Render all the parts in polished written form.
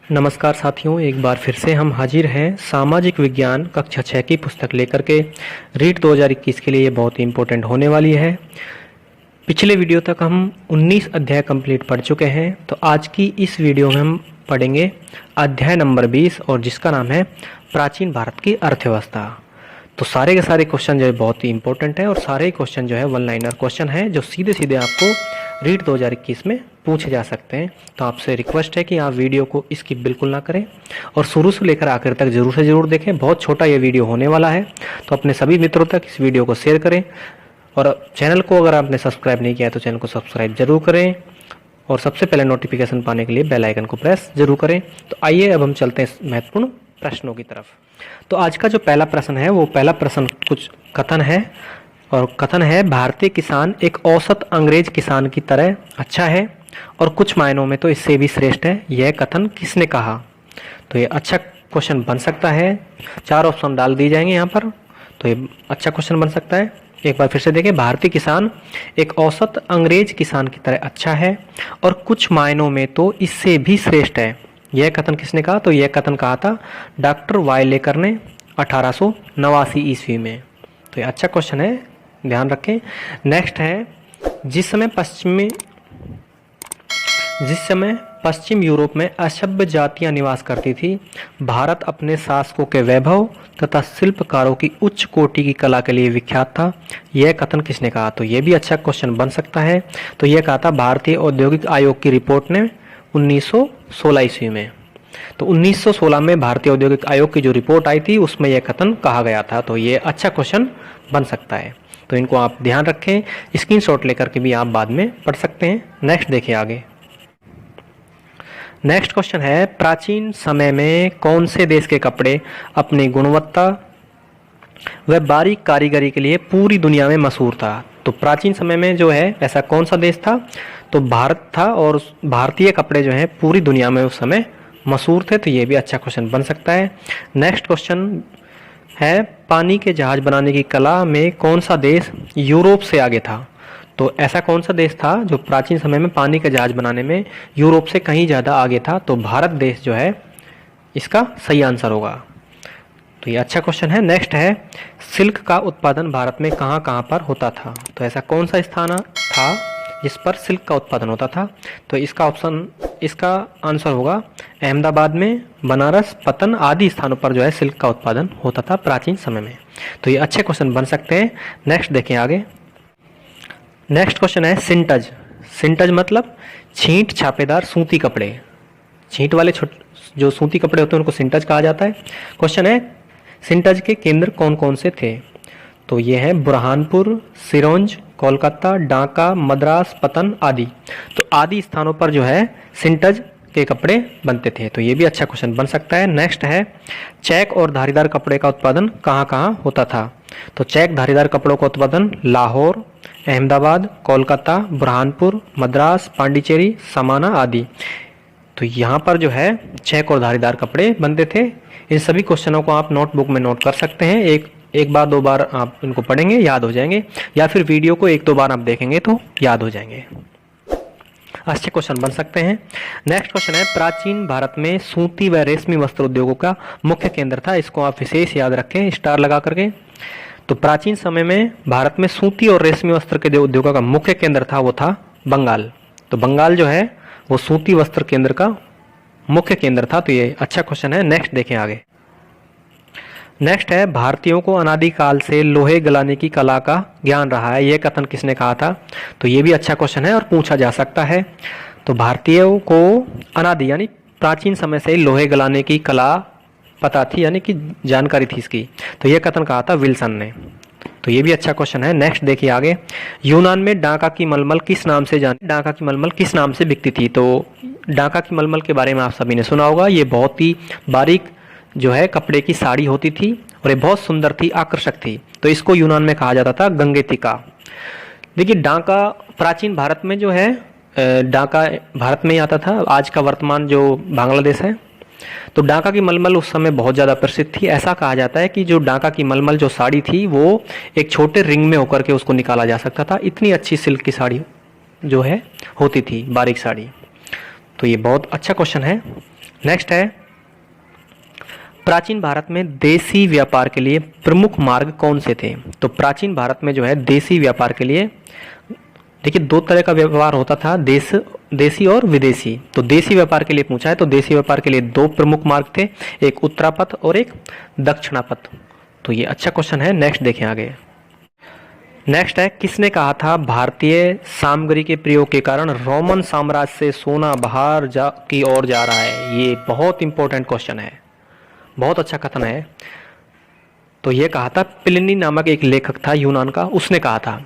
नमस्कार साथियों, एक बार फिर से हम हाजिर हैं सामाजिक विज्ञान कक्षा 6 की पुस्तक लेकर के। रीट 2021 के लिए ये बहुत ही इम्पोर्टेंट होने वाली है। पिछले वीडियो तक हम 19 अध्याय कंप्लीट पढ़ चुके हैं, तो आज की इस वीडियो में हम पढ़ेंगे अध्याय नंबर 20 और जिसका नाम है प्राचीन भारत की अर्थव्यवस्था। तो सारे के सारे क्वेश्चन जो है बहुत ही इंपॉर्टेंट है और सारे क्वेश्चन जो है वन लाइनर क्वेश्चन है जो सीधे सीधे आपको रीट 2021 में पूछे जा सकते हैं। तो आपसे रिक्वेस्ट है कि आप वीडियो को स्किप बिल्कुल ना करें और शुरू से लेकर आखिर तक जरूर से जरूर देखें। बहुत छोटा ये वीडियो होने वाला है, तो अपने सभी मित्रों तक इस वीडियो को शेयर करें और चैनल को अगर आपने सब्सक्राइब नहीं किया है तो चैनल को सब्सक्राइब जरूर करें और सबसे पहले नोटिफिकेशन पाने के लिए बेल आइकन को प्रेस जरूर करें। तो आइए अब हम चलते हैं महत्वपूर्ण प्रश्नों की तरफ। तो आज का जो पहला प्रश्न है वो पहला प्रश्न कुछ कथन है और कथन है भारतीय किसान एक औसत अंग्रेज किसान की तरह अच्छा है और कुछ मायनों में तो इससे भी श्रेष्ठ है। यह कथन किसने कहा? तो ये अच्छा क्वेश्चन बन सकता है। 4 ऑप्शन डाल दिए जाएंगे यहाँ पर, तो ये अच्छा क्वेश्चन बन सकता है। एक बार फिर से देखें, भारतीय किसान एक औसत अंग्रेज किसान की तरह अच्छा है और कुछ मायनों में तो इससे भी श्रेष्ठ है। यह कथन किसने कहा? तो यह कथन कहा था डॉक्टर वायलेकर ने 1889 ईस्वी में। तो ये अच्छा क्वेश्चन है, ध्यान रखें। नेक्स्ट है, जिस समय पश्चिम यूरोप में असभ्य जातियां निवास करती थी, भारत अपने शासकों के वैभव तथा शिल्पकारों की उच्च कोटि की कला के लिए विख्यात था। यह कथन किसने कहा? तो यह भी अच्छा क्वेश्चन बन सकता है। तो यह कहा था भारतीय औद्योगिक आयोग की रिपोर्ट ने 1916 ईस्वी में। तो 1916 में भारतीय औद्योगिक आयोग की जो रिपोर्ट आई थी उसमें यह कथन कहा गया था। तो ये अच्छा क्वेश्चन बन सकता है, तो इनको आप ध्यान रखें। स्क्रीनशॉट लेकर के भी आप बाद में पढ़ सकते हैं। नेक्स्ट देखिए आगे। नेक्स्ट क्वेश्चन है, प्राचीन समय में कौन से देश के कपड़े अपनी गुणवत्ता व बारीक कारीगरी के लिए पूरी दुनिया में मशहूर था? तो प्राचीन समय में जो है ऐसा कौन सा देश था? तो भारत था और भारतीय कपड़े जो हैं पूरी दुनिया में उस समय मशहूर थे। तो ये भी अच्छा क्वेश्चन बन सकता है। नेक्स्ट क्वेश्चन है, पानी के जहाज बनाने की कला में कौन सा देश यूरोप से आगे था? तो ऐसा कौन सा देश था जो प्राचीन समय में पानी के जहाज बनाने में यूरोप से कहीं ज़्यादा आगे था? तो भारत देश जो है इसका सही आंसर होगा। तो ये अच्छा क्वेश्चन है। नेक्स्ट है, सिल्क का उत्पादन भारत में कहाँ कहाँ पर होता था? तो ऐसा कौन सा स्थान था जिस पर सिल्क का उत्पादन होता था? तो इसका आंसर होगा अहमदाबाद में, बनारस, पतन आदि स्थानों पर जो है सिल्क का उत्पादन होता था प्राचीन समय में। तो ये अच्छे क्वेश्चन बन सकते हैं। नेक्स्ट देखें आगे। नेक्स्ट क्वेश्चन है, सिंटज। सिंटज मतलब छींट छापेदार सूती कपड़े। छींट वाले जो सूती कपड़े होते हैं उनको सिंटज कहा जाता है। क्वेश्चन है, सिंटज के केंद्र कौन कौन से थे? तो ये है बुरहानपुर, सिरोंज, कोलकाता, ढाका, मद्रास, पतन आदि। तो आदि स्थानों पर जो है सिंटज के कपड़े बनते थे। तो ये भी अच्छा क्वेश्चन बन सकता है। नेक्स्ट है, चेक और धारीदार कपड़े का उत्पादन कहाँ कहाँ होता था? तो चेक धारीदार कपड़ों का उत्पादन लाहौर, अहमदाबाद, कोलकाता, बुरहानपुर, मद्रास, पांडिचेरी, समाना आदि। तो यहाँ पर जो है चेक और धारीदार कपड़े बनते थे। इन सभी क्वेश्चनों को आप नोटबुक में नोट कर सकते हैं। एक बार 2 बार आप इनको पढ़ेंगे याद हो जाएंगे, या फिर वीडियो को 1-2 बार आप देखेंगे तो याद हो जाएंगे। अच्छे क्वेश्चन बन सकते हैं। नेक्स्ट क्वेश्चन है, प्राचीन भारत में सूती व रेशमी वस्त्र उद्योगों का मुख्य केंद्र था। इसको आप विशेष याद रखें स्टार लगा करके। तो प्राचीन समय में भारत में सूती और रेशमी वस्त्र के जो उद्योगों का मुख्य केंद्र था वो था बंगाल। तो बंगाल जो है वो सूती वस्त्र केंद्र का मुख्य केंद्र था। तो ये अच्छा क्वेश्चन है। नेक्स्ट देखें आगे। नेक्स्ट है, भारतीयों को अनादिकाल से लोहे गलाने की कला का ज्ञान रहा है। यह कथन किसने कहा था? तो ये भी अच्छा क्वेश्चन है और पूछा जा सकता है। तो भारतीयों को अनादि यानी प्राचीन समय से लोहे गलाने की कला पता थी, यानी कि जानकारी थी इसकी। तो यह कथन कहा था विल्सन ने। तो ये भी अच्छा क्वेश्चन है। नेक्स्ट देखिए आगे। यूनान में डाका की मलमल किस नाम से डाका की मलमल किस नाम से बिकती थी? तो डाका की मलमल के बारे में आप सभी ने सुना होगा। ये बहुत ही बारीक जो है कपड़े की साड़ी होती थी और ये बहुत सुंदर थी, आकर्षक थी। तो इसको यूनान में कहा जाता था गंगेतिका। देखिए डाका प्राचीन भारत में जो है डाका भारत में ही आता था, आज का वर्तमान जो बांग्लादेश है। तो डाका की मलमल उस समय बहुत ज़्यादा प्रसिद्ध थी। ऐसा कहा जाता है कि जो डाका की मलमल जो साड़ी थी वो एक छोटे रिंग में होकर के उसको निकाला जा सकता था। इतनी अच्छी सिल्क की साड़ी जो है होती थी, बारीक साड़ी। तो ये बहुत अच्छा क्वेश्चन है। नेक्स्ट है, प्राचीन भारत में देशी व्यापार के लिए प्रमुख मार्ग कौन से थे? तो प्राचीन भारत में जो है देशी व्यापार के लिए, देखिए दो तरह का व्यापार होता था, देशी और विदेशी। तो देशी व्यापार के लिए पूछा है, तो देशी व्यापार के लिए दो प्रमुख मार्ग थे, एक उत्तरापथ और एक दक्षिणापथ। तो ये अच्छा क्वेश्चन है। नेक्स्ट देखें आगे। नेक्स्ट है, किसने कहा था भारतीय सामग्री के प्रयोग के कारण रोमन साम्राज्य से सोना बाहर की ओर जा रहा है? ये बहुत इंपॉर्टेंट क्वेश्चन है, बहुत अच्छा कथन है। तो ये कहा था, प्लिनी नामक एक लेखक था यूनान का, उसने कहा था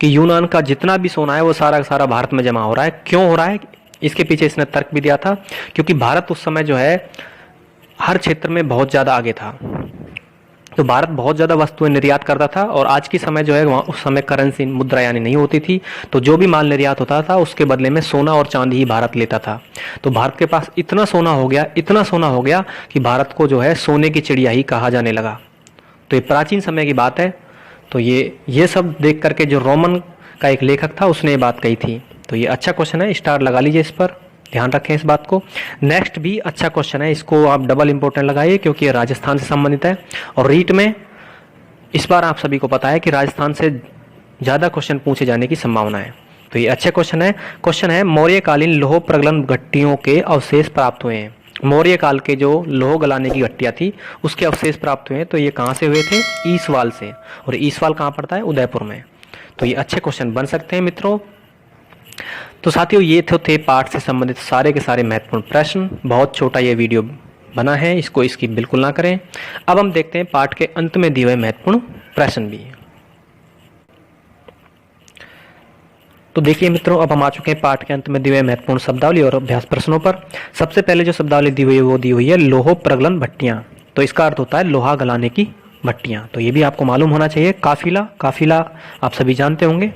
कि यूनान का जितना भी सोना है वो सारा का सारा भारत में जमा हो रहा है। क्यों हो रहा है? इसके पीछे इसने तर्क भी दिया था, क्योंकि भारत उस समय जो है हर क्षेत्र में बहुत ज़्यादा आगे था। तो भारत बहुत ज़्यादा वस्तुएं निर्यात करता था, और आज की समय जो है वहाँ उस समय करेंसी मुद्रा यानी नहीं होती थी। तो जो भी माल निर्यात होता था उसके बदले में सोना और चांदी ही भारत लेता था। तो भारत के पास इतना सोना हो गया, इतना सोना हो गया कि भारत को जो है सोने की चिड़िया ही कहा जाने लगा। तो ये प्राचीन समय की बात है। तो ये सब देख करके जो रोमन का एक लेखक था उसने ये बात कही थी। तो ये अच्छा क्वेश्चन है, स्टार लगा लीजिए, इस पर ध्यान रखें इस बात को। नेक्स्ट भी अच्छा क्वेश्चन है, इसको आप डबल इंपॉर्टेंट लगाइए क्योंकि ये राजस्थान से संबंधित है। और रीट में इस बार आप सभी को पता है कि राजस्थान से ज़्यादा क्वेश्चन पूछे जाने की संभावना है। तो ये अच्छे क्वेश्चन है, मौर्यकालीन लौह प्रगलन भट्टियों के अवशेष प्राप्त हुए हैं। मौर्य काल के जो लौह गलाने की भट्टियाँ थी उसके अवशेष प्राप्त हुए हैं। तो ये कहाँ से हुए थे? ईसवाल से। और ईसवाल कहाँ पड़ता है? उदयपुर में। तो ये अच्छे क्वेश्चन बन सकते हैं मित्रों। तो साथियों, ये थे पाठ से संबंधित सारे के सारे महत्वपूर्ण प्रश्न। बहुत छोटा ये वीडियो बना है, इसको स्किप बिल्कुल ना करें। अब हम देखते हैं पाठ के अंत में दिए हुए महत्वपूर्ण प्रश्न भी। तो देखिए मित्रों, अब हम आ चुके हैं पाठ के अंत में दिए हुए महत्वपूर्ण शब्दावली और अभ्यास प्रश्नों पर। सबसे पहले जो शब्दावली दी हुई है वो दी हुई है लौह प्रगलन भट्टियाँ। तो इसका अर्थ होता है लोहा गलाने की भट्टियाँ। तो ये भी आपको मालूम होना चाहिए। काफिला आप सभी जानते होंगे।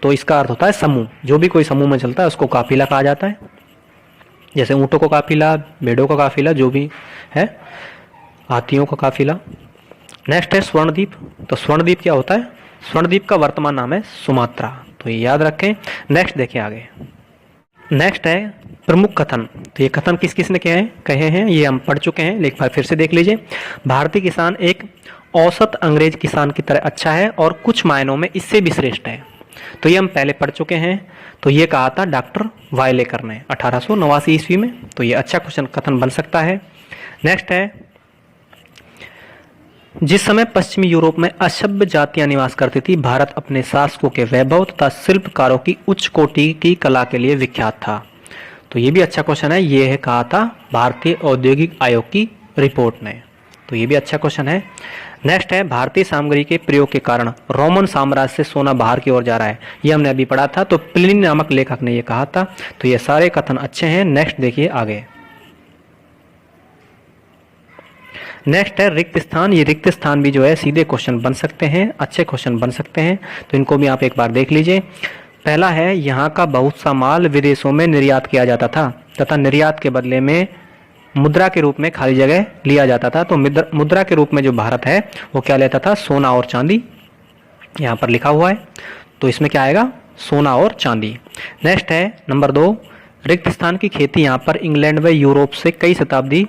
तो इसका अर्थ होता है समूह। जो भी कोई समूह में चलता है उसको काफिला कहा जाता है। जैसे ऊँटों को काफिला, भेड़ों का काफिला, जो भी है, हाथियों का काफिला। नेक्स्ट है स्वर्णद्वीप। तो स्वर्णद्वीप क्या होता है? स्वर्णद्वीप का वर्तमान नाम है सुमात्रा। तो ये याद रखें। नेक्स्ट देखिए आगे। नेक्स्ट है प्रमुख कथन। तो ये कथन किस किस ने कहे हैं ये हम पढ़ चुके हैं, एक बार फिर से देख लीजिए। भारतीय किसान एक औसत अंग्रेज किसान की तरह अच्छा है और कुछ मायनों में इससे भी श्रेष्ठ है। तो ये हम पहले पढ़ चुके हैं। तो ये कहा था डॉक्टर वायलेकर ने 1889 ईस्वी में। तो ये अच्छा क्वेश्चन कथन बन सकता है। नेक्स्ट है, जिस समय पश्चिमी यूरोप में असभ्य जातियां निवास करती थी, भारत अपने शासकों के वैभव तथा शिल्पकारों की उच्च कोटि की कला के लिए विख्यात था। तो ये भी अच्छा क्वेश्चन है। ये है कहा था भारतीय औद्योगिक आयोग की रिपोर्ट ने। तो ये भी अच्छा क्वेश्चन है। नेक्स्ट है, भारतीय सामग्री के प्रयोग के कारण रोमन साम्राज्य से सोना बाहर की ओर जा रहा है। ये हमने अभी पढ़ा था। तो प्लिनी नामक लेखक ने ये कहा था। तो ये सारे कथन अच्छे हैं। नेक्स्ट देखिए आगे। नेक्स्ट है रिक्त स्थान। ये रिक्त स्थान भी जो है सीधे क्वेश्चन बन सकते हैं, अच्छे क्वेश्चन बन सकते हैं। तो इनको भी आप एक बार देख लीजिए। पहला है, यहाँ का बहुत सा माल विदेशों में निर्यात किया जाता था तथा निर्यात के बदले में मुद्रा के रूप में खाली जगह लिया जाता था। तो मुद्रा के रूप में जो भारत है वो क्या लेता था? सोना और चांदी। यहाँ पर लिखा हुआ है। तो इसमें क्या आएगा? सोना और चांदी। नेक्स्ट है नंबर 2, रिक्त स्थान की खेती यहाँ पर इंग्लैंड व यूरोप से कई शताब्दी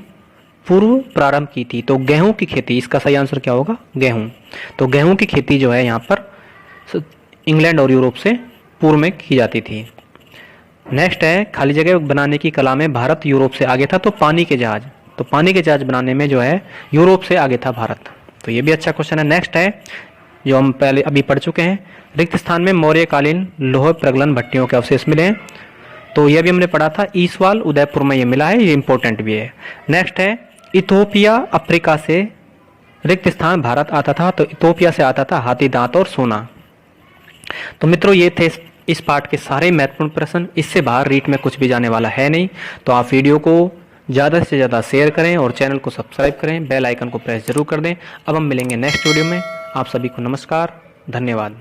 पूर्व प्रारंभ की थी। तो गेहूं की खेती, इसका सही आंसर क्या होगा? गेहूं। तो गेहूं की खेती जो है यहाँ पर इंग्लैंड और यूरोप से पूर्व में की जाती थी। नेक्स्ट है, खाली जगह बनाने की कला में भारत यूरोप से आगे था। तो पानी के जहाज, तो पानी के जहाज बनाने में जो है यूरोप से आगे था भारत। तो ये भी अच्छा क्वेश्चन है। नेक्स्ट है, जो हम पहले अभी पढ़ चुके हैं, रिक्त स्थान में मौर्यकालीन लौह प्रगलन भट्टियों के अवशेष मिले हैं। तो यह भी हमने पढ़ा था, ईसवाल उदयपुर में ये मिला है, ये इंपॉर्टेंट भी है। नेक्स्ट है, इथोपिया अफ्रीका से रिक्त स्थान भारत आता था। तो इथोपिया से आता था हाथी दांत और सोना। तो मित्रों, ये थे इस पार्ट के सारे महत्वपूर्ण प्रश्न। इससे बाहर रीट में कुछ भी जाने वाला है नहीं। तो आप वीडियो को ज़्यादा से ज़्यादा शेयर करें और चैनल को सब्सक्राइब करें, बेल आइकन को प्रेस जरूर कर दें। अब हम मिलेंगे नेक्स्ट वीडियो में। आप सभी को नमस्कार, धन्यवाद।